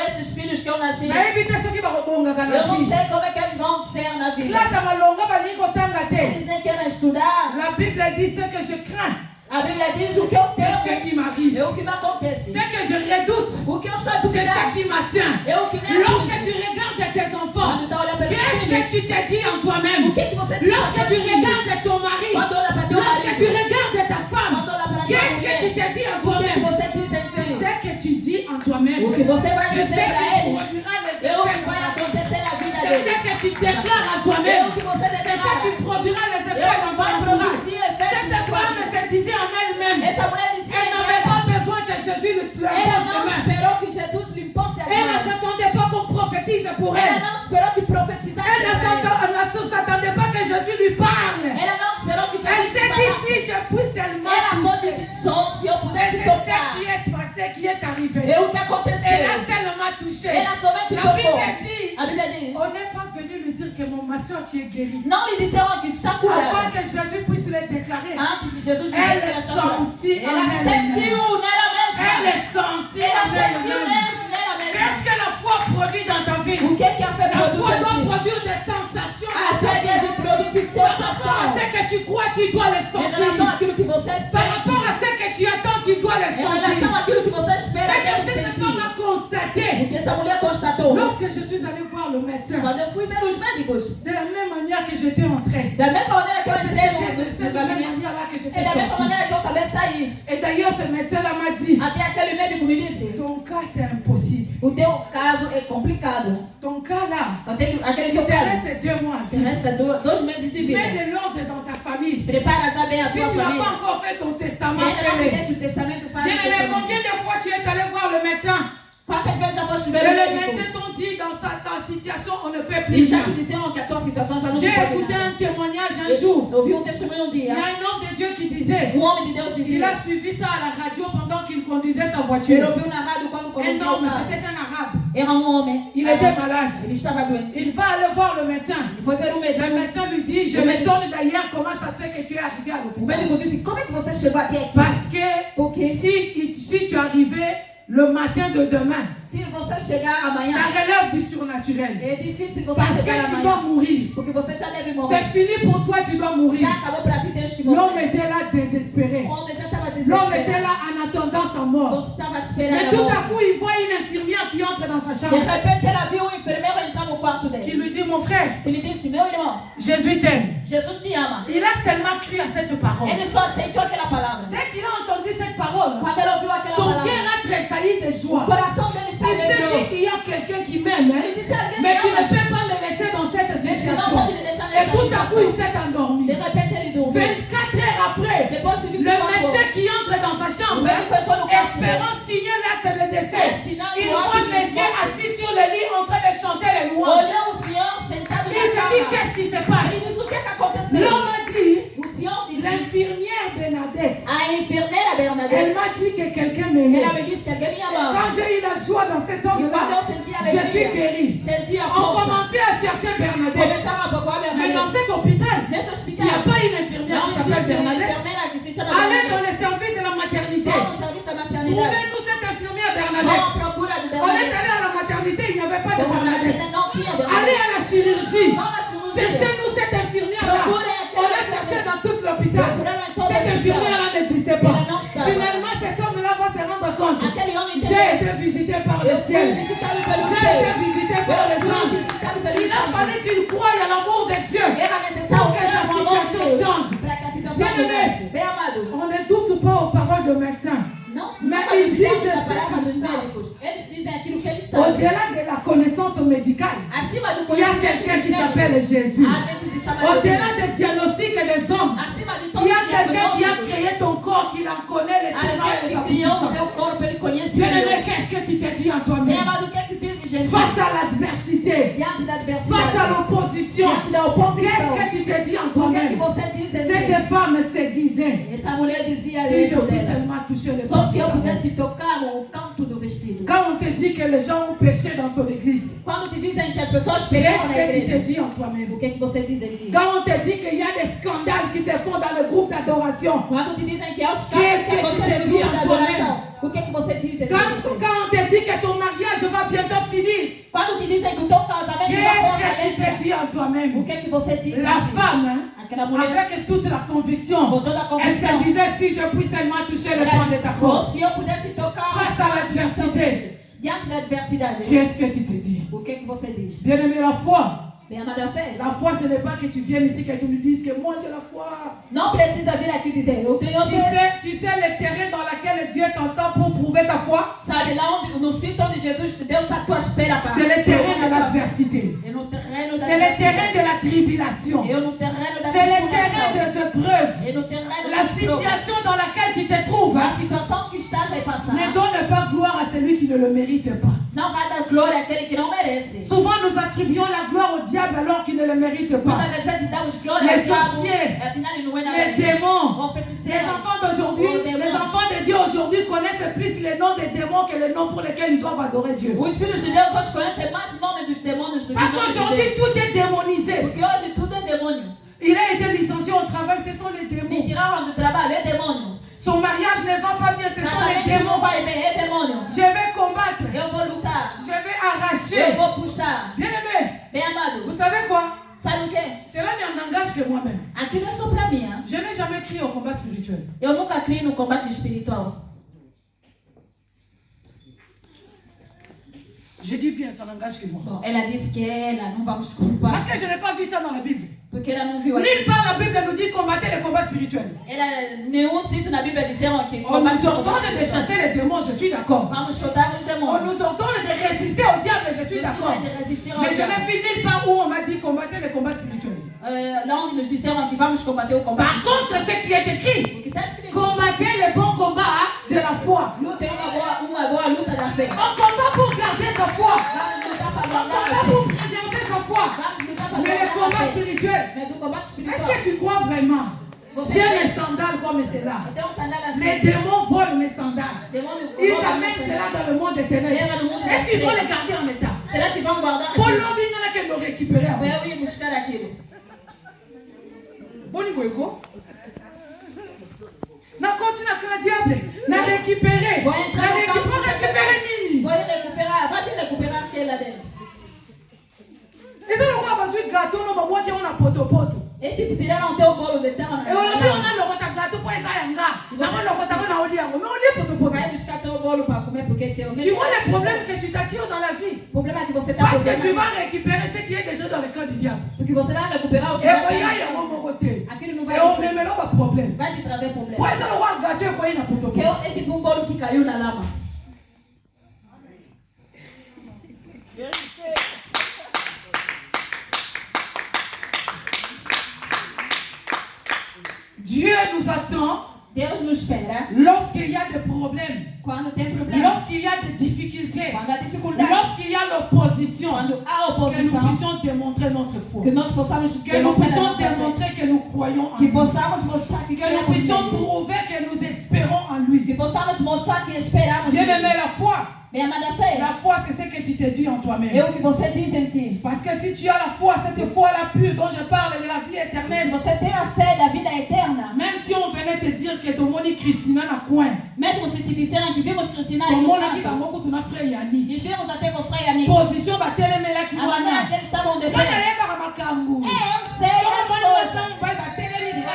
Esses filhos que eu nasci, Nayebi te soki bakobongaka eu na não vie. sei como é que eles vão ser na vida. Classe ya malonga balingi kotanga te. Eles nem querem estudar. La Bible dit ce que je crains, A Bíblia diz o que eu c'est ce sei, qui m'arrive. é o que me acontece. Ce que je redoute, O que eu estou c'est duvidando, ce qui m'atteint. é o que me Lorsque aflige. tu regardes tes enfants, Quando está olhando para os qu'est-ce filhos, que tu te dis en toi-même? o que que você diz Lorsque para tu os filhos? regardes ton mari, Quando olha para teu lorsque tu marido, regardes ta femme, quando olha para tua qu'est-ce que tu mulher, te dis en o que que toi-même? você diz em C'est si? ce que tu dis en toi-même. O que você vai C'est ce dizer para qui eles produira les é o que effets. vai acontecer na vida C'est ce deles. que tu déclares en É toi-même. o que você C'est ce declara. qui produira les É effets o dans que vai ton entourage. produzir efeitos Cette na tua femme vida. se disait en elle-même. Essa mulher dizia Elle em n'avait ela, pas besoin que Jésus lui ela pose não les mains. esperou que Jesus limpasse as Elle ne mãos. s'attendait pas qu'on prophétise pour Ela elle. não esperou que profetizasse Elle ne para ela. s'attendait pas que Jésus lui parle. Ela não esperou que Elle Jesus s'est dit, falasse. si je puis seulement Ela só toucher. disse, só se eu Et pudesse c'est ce tocar. qui est passé, qui est arrivé. É o que Elle a aconteceu. seulement touché. Ela somente La tocou. Bible dit, A Bíblia diz, on n'est pas venu lui dire que mon ma soeur, tu es guérie. não lhe disseram que está Avant curada. que Jésus puisse le déclarer. Antes de Jesus dizer Elle que ela está curada. sentit en Ela elle-même. sentiu nela Elle mesma. est sentie Ela en sentiu elle-même. mesmo nela mesma. Qu'est-ce que la foi produit dans ta vie? O que é que a fé La foi produz em doit ti? produire des sensations A dans ta fé vie. deve produzir Par rapport à sensação. ce que tu crois, tu dois les Em relação sentir. àquilo que você Par sente. rapport à ce que tu attends, tu dois les Em relação sentir. àquilo que você espera, C'est que deve cette femme sentir. a constaté. O que essa mulher constatou. Lorsque je suis allée voir le médecin, Quando eu fui ver os médicos, de la même manière que j'étais entrée, da mesma maneira que eu entrei c'est no de la même gabinete, manière là que é j'étais da mesma sortie. maneira que eu também saí. Et d'ailleurs, ce médecin-là m'a dit, Até aquele médico me disse, ton cas c'est impossible. o teu caso é complicado. Ton cas là, Aquele il teu te caso, reste 2 mois à te vivre. resta 2 meses de vida. Mets de l'ordre dans ta famille. Prepara já bem a Si tua tu n'as família. pas encore fait ton Se testament, ainda não fais-le. fizeste o testamento, faz o Bien-aimé, testamento. combien de fois tu es allé voir le médecin Quantas vezes já foste et ver o les médico? médecins t'ont dit dans ta situation, on ne peut E plus já rien. te disseram que a tua situação já não se J'ai pode écouté nada. un témoignage un jour. Eu ouvi um testemunho um Il y dia. a un homme de Dieu qui disait, Homem de Deus il dizia, a suivi ça à la radio pendant qu'il conduisait sa ele voiture. ouviu na rádio quando Un conheceu o homme, carro. c'était un arabe. Era homem. Il était malade. Ele estava doente. Il va aller voir le médecin. Ele foi ver o médico. Le médecin lui dit, je m'étonne d'ailleurs comment ça te fait que tu es arrivé à O l'hôpital. médico disse, como é que você chegou até aqui? Parce que Ok. si tu arrivais le matin de demain, Se você chegar amanhã, ça relève du surnaturel. é difícil você Parce chegar que tu dois amanhã. mourir. Porque você já deve morrer. C'est fini pour toi, tu dois mourir. Já acabou para ti, tens que L'homme morrer. était là désespéré. O homem já estava L'homme était desesperado. là en attendant sa Só mort. estava Mais esperando tout a à morte. coup, il voit une infirmière qui entre dans sa De chambre. repente ela viu um enfermeiro entrar no quarto Qui dele. lui dit, mon frère, Ele disse, meu irmão, Jésus t'aime. Jesus te ama. Il a seulement cru à cette parole. Ele só aceitou aquela palavra. Dès qu'il a entendu cette parole, Quando ele ouviu aquela son palavra, cœur a tressailli de o joie. coração dele Il se s'est dit alegrou. qu'il y a quelqu'un qui m'aime, hein, Ele disse: alguém mais me qui ne ama. peut pas me laisser dans cette Mas que não situation. pode me deixar Et nessa tout à coup, il situação. s'est endormi. De repente ele dormiu. 24 heures après, Depois de le 24 médecin horas, qui entre dans sa o chambre, médico entrou no quarto dele. espérant signer l'acte de décès, Assinando il o ato voit de monsieur morte. assis sur le lit en train de chanter les louanges. Olhou o senhor sentado Il na se dit, cama. qu'est-ce qui se passe? Ele disse: o que aconteceu? L'homme a dit, O senhor disse: l'infirmière Bernadette, a enfermeira elle Bernadette, m'a dit que quelqu'un m'aimait. ela me disse que alguém me amava. Quand j'ai eu la joie dans cet E quando homme-là, eu senti a je suis alegria, guéri. senti a On força, commençait à chercher Bernadette. começaram a procurar Mais Bernadette. dans cet hôpital, Nesse il n'y a hospital, pas une infirmière não qui s'appelle existe uma Bernadette. enfermeira que se chama Allez dans Bernadette. le service de la maternité. Vão no serviço da maternidade. Trouvez-nous cette infirmière Vão Bernadette. à procura de On est Bernadette. allé à la maternité, il n'y avait pas de Vão na Bernadette. maternidade, não tinha Allez Bernadette. à la chirurgie. Vão na cirurgia. Cherchez-nous cette infirmière-là. On l'a cherchée dans tout l'hôpital. Cette infirmière-là n'existait pas. Finalement, cet homme-là va se rendre compte. Aquele homem J'ai été visité par le eu fui ciel. visitado pelo J'ai céu. été visité par les anges. Il a fallu qu'il croie à l'amour de Dieu Era necessário pour que sa ter um amor de situation Deus change. para que a situação Bien-aimé. mudasse. Bem amado, On ne doute pas aux paroles de médecins. não Mas nunca ele duvidamos diz da assim, palavra dos sabe? médicos. Eles dizem aquilo que eles sabem. Au-delà de la connaissance médicale, Acima do il y a conhecimento quelqu'un dos qui médicos, s'appelle Jésus. há alguém que se chama Au-delà Jesus. des diagnostics des hommes, Acima de il todos y a os quelqu'un qui a diagnósticos, créé ton corps, qui en connaît les tenants et alguém les que criou o aboutissants. teu corpo, ele conhece Bien-aimé, Deus. qu'est-ce que tu te dis en Bem toi-même? amado, o que é que diz Jesus? Face à l'adversité, Diante da face à adversidade, l'opposition, diante da qu'est-ce oposição, que tu te dis en o que é que toi-même? você diz em Cette Deus? femme se disait, Essa mulher dizia si je dentro puis dela: seulement toucher le só bord se de eu sa robe. pudesse tocar o canto do vestido. Quand on te dit que les gens ont péché dans ton église, Quando te dizem que as pessoas pecaram na qu'est-ce que tu te igreja, dis en toi-même? o que é que você diz em ti? Quand on te dit qu'il y a des scandales qui se font dans le groupe d'adoration, Quando te dizem que há os Qu'est-ce casos que que tu acontecem te no dis grupo en da toi-même? adoração, o que é que você diz em quand ti? on te dit que ton mariage va bientôt finir, Quando te dizem que o teu casamento vai qu'est-ce que tu falência, te dis en o toi-même? que é que você diz? La em ti? femme, hein, Aquela mulher avec toute la com conviction, toda a elle se convicção, disait si je puis seulement toucher le ela pan de disse, ta só robe. se eu pudesse tocar Face à l'adversité, diante da adversidade, qu'est-ce que tu te dis? o que é que você diz? Bien-aimé, la foi. Bem amada fé, La foi, ce n'est pas que tu viennes ici, que tu nous dises que moi j'ai la foi. não precisa vir aqui dizer eu tenho fé. Tu sais le terrain dans lequel Dieu t'entend pour prouver ta foi? Sabe lá onde, no sítio onde Jesus, Deus está à tua espera para. C'est le terrain de l'adversité. É no terreno da C'est le terrain adversidade. de la tribulation. É no terreno da C'est le terrain tribulação. des épreuves. É no terreno La das provas. situation dans laquelle tu te trouves, A hein, situação que estás a passar ne donne pas gloire à celui qui ne le mérite pas. não vai dar glória àquele que não merece. Souvent, nous attribuons la gloire au diable alors qu'il ne le mérite pas. Muitas das vezes damos glória Les ao diabo, sorciers, afinal ele não é nada Les disso. démons. O Les feiticeiro, enfants d'aujourd'hui, Oh, démons. les enfants de Dieu aujourd'hui connaissent plus les noms des démons que les noms pour lesquels ils doivent adorer Dieu. os filhos de Deus hoje conhecem mais o nome dos demônios do que Parce o nome de qu'aujourd'hui, Deus. tout est démonisé. Porque hoje tudo é demônio. Il a été licencié au travail, ce sont les Me démons. tiraram do trabalho, é demônio. Son mariage ne va pas bien, ce sont les Casamento não démons. vai bem, é demônio. Je vais combattre, Eu vou lutar, je vais eu arracher. vou puxar. Bien aimé, Bem amado, vous savez quoi? sabe o quê? Cela ne engage que moi-même. Aquilo é só pra mim. Hein? Je n'ai jamais crié au combat spirituel. Eu nunca criei no combate espiritual. Je dis bien, ça n'engage que moi. Bom, ela disse que ela não vamos culpar, Parce que je n'ai pas vu ça dans la Bible. porque ela não viu aqui. Nulle part la Bible nous dit combattez les combats spirituels. Ela, nenhum sítio na Bíblia disseram que On nous ordonne de chasser les démons, je suis d'accord. vamos chutar os On demônios. nous ordonne de résister au diable, je suis Nos d'accord. dizem de resistir ao Mais je diabo. n'ai vu nulle part où on m'a dit combattez les combats spirituels. Lá onde nos disseram que vamos combater o combate. Par contre, ce qui est écrit, O que está escrito? combattez le bon combat de la foi. Luta é uma boa luta da fé. On combat pour garder sa foi. Vamos lutar para On guardar combat a pour fé. préserver sa foi. Vamos lutar para Mais le guardar a combat fé. spirituel, Mas o combate est-ce espiritual. que tu crois vraiment? J'ai mes sandales comme cela. Tem um sandal assim. Les démons volent mes sandales. Demônio Ils rouba amènent meu cela sandal. dans le monde des ténèbres. Est-ce qu'ils vont les garder en état? Será que vão guardar Pour aquilo? l'homme, il y en a qui me récupérer. Ou eu ir buscar aquilo? Bon niveau écho. Na continue à diable. Na récupérer. Vou entrar Na no campo. récupérer nini. Vou ir recuperar. Vai te recuperar aquele lá dentro. Ils ont le droit de gâteau, non, mais moi qui on a poto. E tipo, tiraram o teu bolo, meteram na Et aujourd'hui, on a le droit de Vai buscar teu bolo para comer porque teu Tu vois les problèmes que tu t'attires dans la vie. problema é que você está Parce que tu vas récupérer ce qui est déjà dans le camp du diable. porque você vai recuperar o que Et vai il y a un côté. aquilo não Et vai on met là un problème. vai te trazer Pour problema. être le roi gâté, quoi, il n'a pas de Porque é tipo bolo que caiu na lama. Dieu nous attend Deus nos espera lorsqu'il y a des problèmes, quando tem problema, lorsqu'il y a des difficultés, quando há dificuldade, lorsqu'il y a l'opposition, quando há que nous oposição, puissions démontrer notre foi, que nós possamos que nous demonstrar a puissions nossa fé, démontrer que nous croyons en que lui, possamos mostrar que que nous cremos puissions nele, prouver que nous espérons en lui. que possamos mostrar que esperamos Bien nele. aimé, la foi, Bem amada fé, la foi c'est ce que tu te dis en é toi-même. o que você diz em ti. Parce que si tu as la foi, cette foi-là pure dont je parle de la vie Se éternelle, você tem a fé da vida eterna, même si on venait te dire que ton moni Christina na coin, mesmo se te disserem que vimos Cristina ton e moni qui Nata, va beaucoup ton frère e Yannick, vimos até com o Frei Ani, position va télémé qui a maneira wana. que eles estavam de Quand pé. il y a makambu, Eu sei das coisas.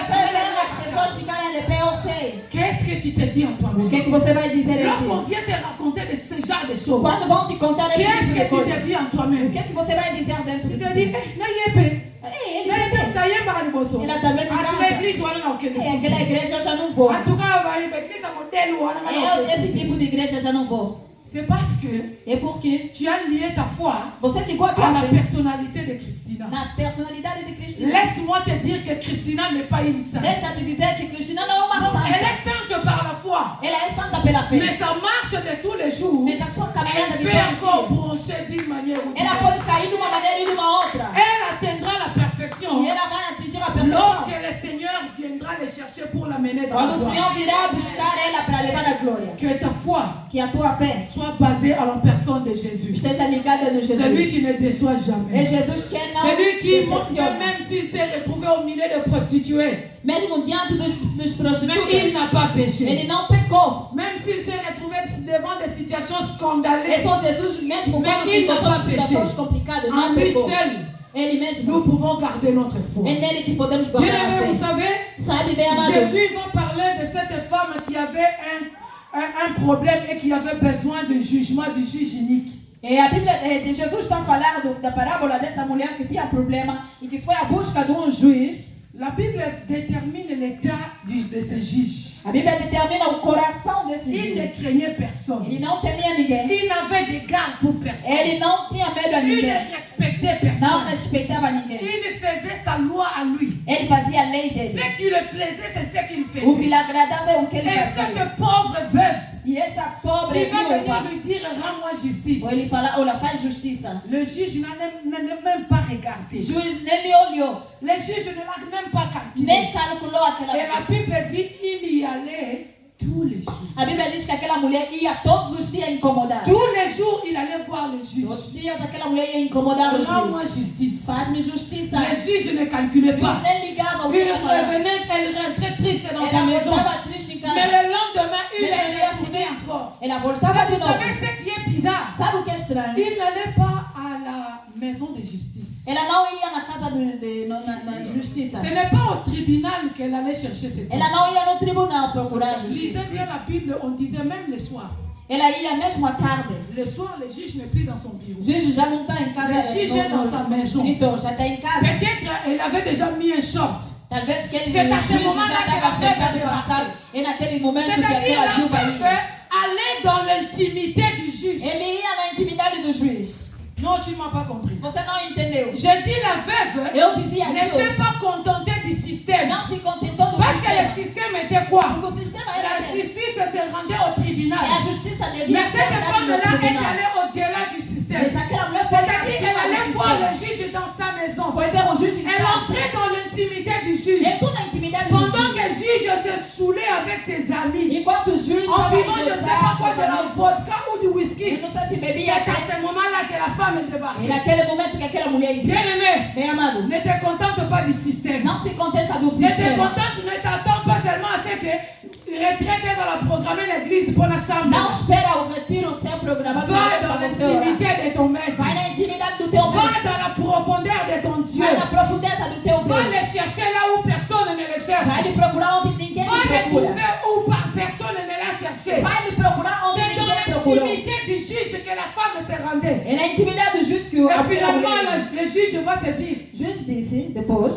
Você vê as qu'est-ce pessoas ficarem de pé, eu sei. que tu te dis en O toi-même? que você vai dizer em Lorsqu'on ti? vient te raconter de ce genre de choses, Quando vão te contar esse qu'est-ce tipo de que tu coisa, te dis en o toi-même? que você vai dizer dentro Tu de te dis, ti? eh, na yebe, Ele na tem yebe, pé. ta yemba ka liboso. Ele também te Ah, tu canta. vas église wana na okende. É, aquela igreja eu já não vou. En tout cas, va yebe, église à modèle wana na Eu, esse okende. tipo de igreja eu já não vou. C'est parce que É porque tu as lié ta foi você ligou a à tua la fé personnalité de Christina. na personalidade de Cristina. Laisse-moi te dire que Christina n'est pas une sainte. Deixa eu te dizer que Cristina não é uma Non, elle santa. est sainte par la foi. Ela é santa pela fé. Mais sa marche de tous les jours, Mas a sua caminhada elle de peut todos os encore dias, brancher d'une manière ou d'une ela autre. pode cair de uma maneira e de uma outra. Elle atteindra la perfection E ela vai atingir a lorsque perfeição. le Seigneur viendra le chercher pour l'amener dans Quando la o gloire. Senhor virá buscar ela para levar a glória. Que ta foi Que a tua fé soit basée à la personne de Jésus. esteja ligada no Celui Jesus. qui ne déçoit É jamais. Jesus que não Celui qui montre que decepciona. même s'il s'est retrouvé au milieu de prostituées, Mesmo diante dos mais il prostitutas, n'a pas péché. ele não pecou. Même s'il s'est retrouvé devant des situations É scandaleuses, só Jesus mesmo Mas quando se ele não encontrou em vai situações pecar. complicadas, en não lui pecou. seul, Ele nous mesmo. pouvons garder notre foi. É nele que podemos Bien guardar a aimé, vous fé. savez, Sabe bem, amado? Jésus va parler de cette femme qui avait un problème et qui avait besoin de jugement du juge unique. A Bíblia de Jesus está falando da parábola dessa mulher que tinha problema e que foi à busca de juiz. La Bible détermine l'état de ce juge. A Bíblia determina o coração desse Il ne juiz. craignait personne. Ele não temia ninguém. Il n'avait d'égard pour personne. Ele não tinha medo a Il ninguém. ne respectait Não personne. respeitava ninguém. Il faisait sa loi à lui. Ele fazia a lei Ce dele. qui le plaisait, c'est ce qu'il O que faisait. lhe agradava é o que ele Et fazia. cette pauvre veuve, E esta pobre il va venir viúva, lui dire, rends-moi justice. ou ele fala, olha, faz justiça. Le juge n'a même pas regardé. O juiz nem lhe olhou, Le juge ne l'a même pas calculé. nem calculou aquela Et la mulher. Bible dit, il y allait tous les jours. A Bíblia diz que aquela mulher ia todos os dias incomodar. Tous les jours, il allait voir le juge. Todos os dias aquela mulher ia incomodar o Rends-moi juiz. justice. Faz-me justiça. Le juge ne calculait O pas. juiz nem ligava o que Il ela falava. revenait, elle rentrait triste dans sa Ela maison. voltava triste em Mais casa. le lendemain, il Mais est le dia retourné seguinte, encore. ela voltava de Vous novo. savez ce qui est bizarre? Sabe o que é estranho? Il n'allait pas à la maison de justice. Ela não ia na casa na justiça. Ce n'est pas au tribunal qu'elle allait chercher cet homme. Ela não ia no tribunal procurar a Lisez justiça. bien la Bible, on disait même le soir. Ela ia mesmo à tarde. Le soir, le juge n'est plus dans son O bureau. juiz já não está em casa. Le juge est dans sa maison. Então, já está em casa. Peut-être elle avait déjà mis un short. Talvez que ele C'est à o ce juiz moment-là já que estava ela sentado teve passado. E naquele momento que C'est-à-dire, aquela la viúva veuve ia. allait dans l'intimité du juge. Ele ia na intimidade do juiz. Non, tu ne m'as pas compris. Você não entendeu? Je dis la veuve Eu dizia ne aquilo. s'est pas contentée du système. Não se contentou do Parce que le sistema. système était quoi? Porque o sistema La era justice se rendait au tribunal. e a justiça devia Mais cette ser femme-là no est tribunal. allée au-delà du système. Mas aquela mulher foi C'est-à-dire qu'elle allait voir acima le do sistema. juge dans sa maison. Foi ver o juiz em Elle casa. entrait dans l'intimité du juge. Entrou na intimidade do Pendant juiz. que le juge se saoulait avec ses amis, Enquanto o juiz en estava buvant je ne sais pas quoi, de la vodka ou du Eu whisky, não sei se c'est bebia à até. ce moment-là que la femme est E débarquée. naquele momento que aquela mulher ia. Bien-aimé, Bem amado. ne te contente pas du système. Não se contenta do Ne te sistema. contente, ne t'attends pas seulement à ce que retraité dans la programmer l'église pour l'assemblée. Não espera o retiro ser programado Va dans para você orar. l'intimité de ton maître. Vai na intimidade do teu Va Deus. dans la profondeur de ton Dieu. Vai na profundeza do teu Va Deus. le chercher là où personne ne le cherche. Vai lhe procurar procurar onde ninguém Va lhe le procura. trouver où personne ne l'a cherché. Vai lhe procurar onde C'est dans ninguém procurou. l'intimité du juge que la femme se rendait. É na intimidade do juiz que o Et finalement, le juge va se dire, O juiz disse, depois,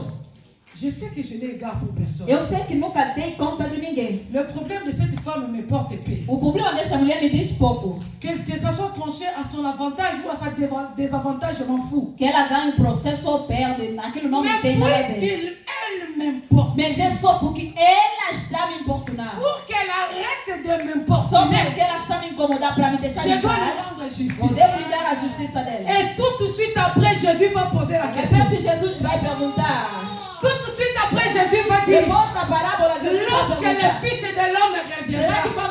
je sais que je n'ai égard pour personne. eu sei que nunca dei conta de ninguém. Le problème de cette femme me porte paix. O problema desta mulher me diz pouco. Que ça soit tranché à son avantage ou à sa désavantage, je m'en fous. Que ela ganhe o processo ou perde, aquilo não me Mais tem nada a ver. puisqu'elle m'importe, Mas é só porque ela está me importunando. pour qu'elle arrête de Só m'importuner, porque ela está me incomodando para me deixar je em dois lui paz. rendre Eu justice. devo lhe dar a justiça dela. Et tout de suite après, Jésus va poser la question. Repente, Jesus vai perguntar. Tout de suite après, Jésus va dire, Depois da parábola, Jesus vai lorsque le perguntar. Fils de l'homme Será que reviendra, quando